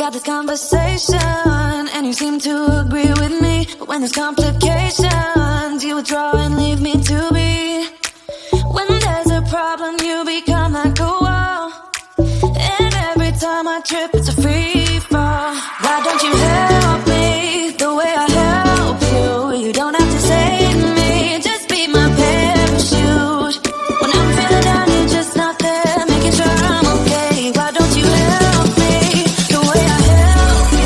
got this conversation, and you seem to agree with me. But when there's complications, you withdraw and leave me to be. When there's a problem, you become like a wall, and every time I trip, it's a free fall. Why don't you help me the way I help you? You don't have to save me, just be my parachute. When I'm feeling down, you're just not there, making sure I'm okay. Why don't you help me the way I help you?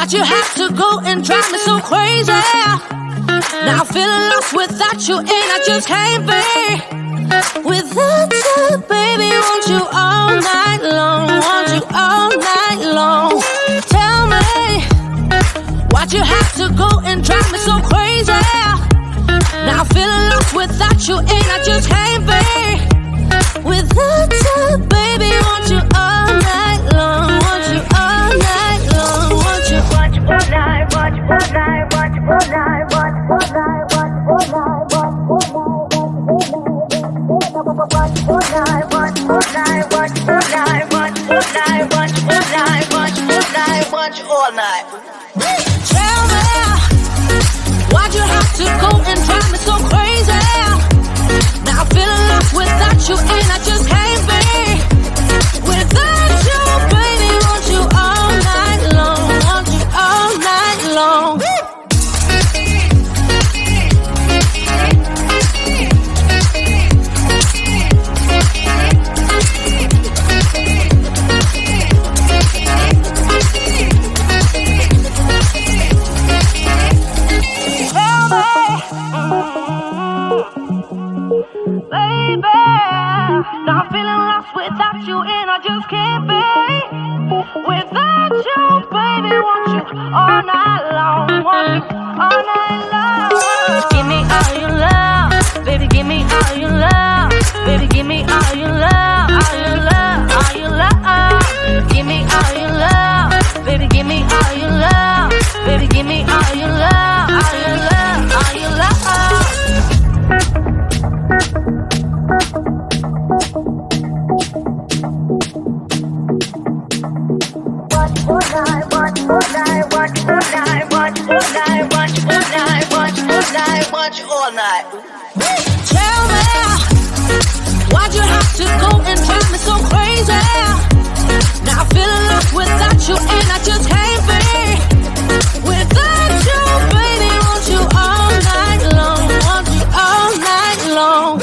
Why'd you have to go and drive me so crazy? Now I'm feeling lost without you, and I just can't be without you, baby. Want you all night long, want you all night long. Tell me, why'd you have to go and drive me so crazy? Now I'm feeling lost without you, and I just can't be without you, baby. Want you all night long, want you all night long, want you all night, want you all night, want you all night, want you all night, want you all night, want you all night, want you all night, want you all night, want you all night, want you all night, want you all night, want you all night. Tell me, why'd you have to go and drive me so crazy? Now I'm feeling lost without you, and I just can't be without you, baby. Want you all night long, want you all night long. Baby, now I'm feeling lost without you, and I just can't be without you, baby. Want you all night long, want you all night long. Give me all your love, baby. Give me all your love, baby. Give me all your love, all your love, all your love. Give me all your love, baby. Give me all your love, baby. Give me all your love, all your love, all your love. All night. Tell me, why'd you have to go and drive me so crazy? Now I'm feeling lost without you, and I just can't be without you, baby. Want you all night long, want you all night long.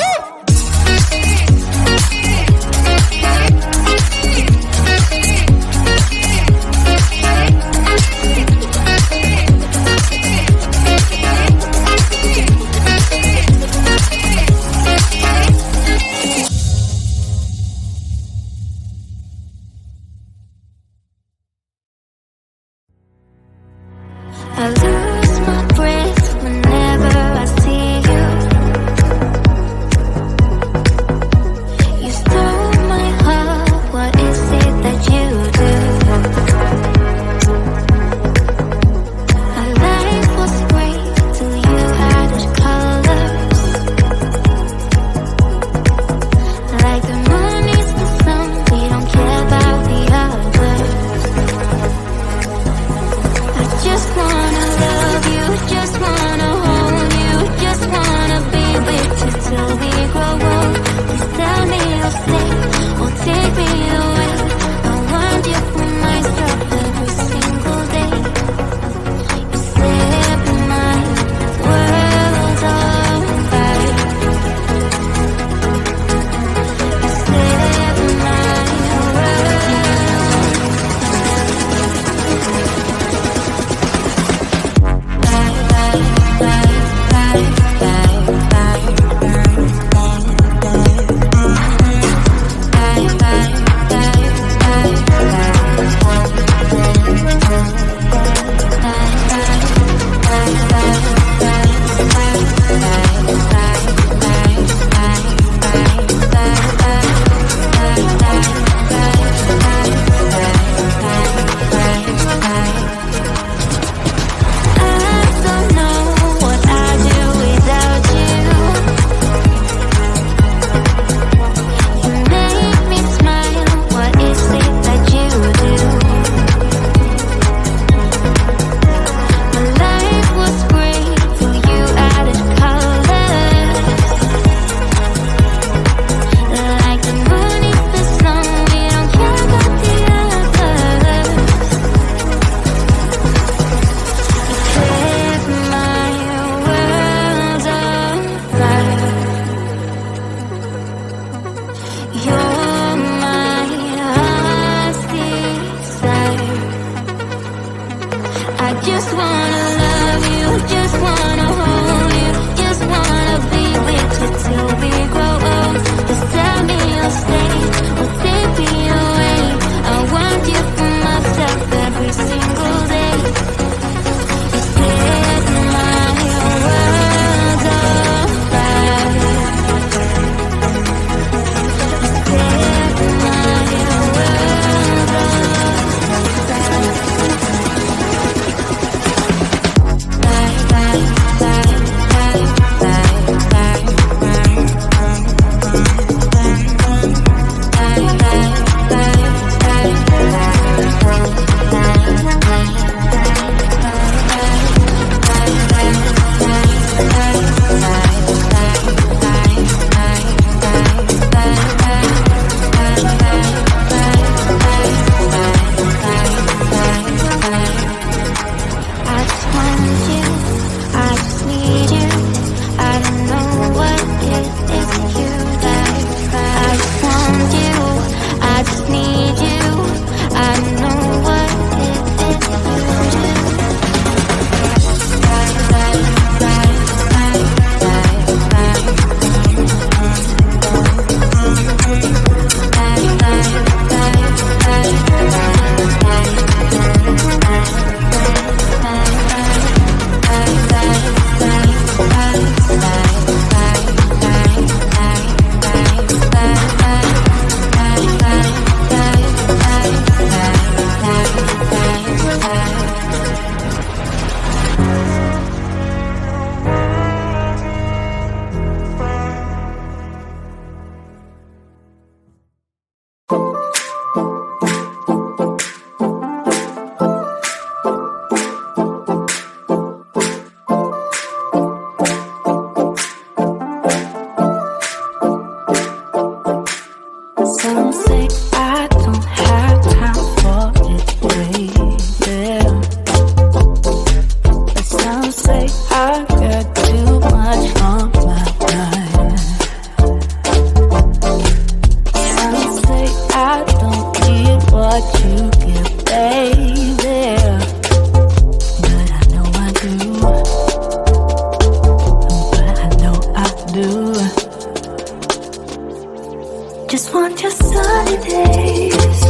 want your sunny days.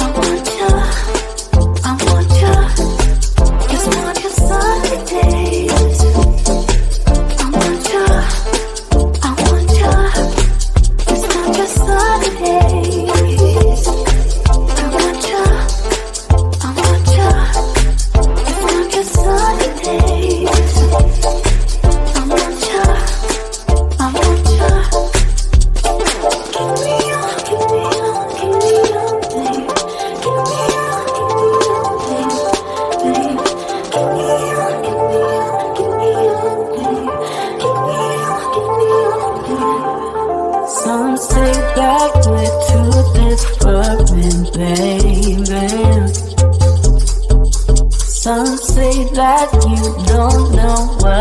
I want you, I want you. Just want your sunny days. I want you, I want you. Just want your sunny days. I want you, I want you. Just want your sunny days. I want you, I want you. Give me your, give me your, give me your thing. Give me your, give me your thing, babe. Give me your, give me your, give me your thing. Give me your, give me your thing. Some say that we're too different, baby. Some say that you don't know what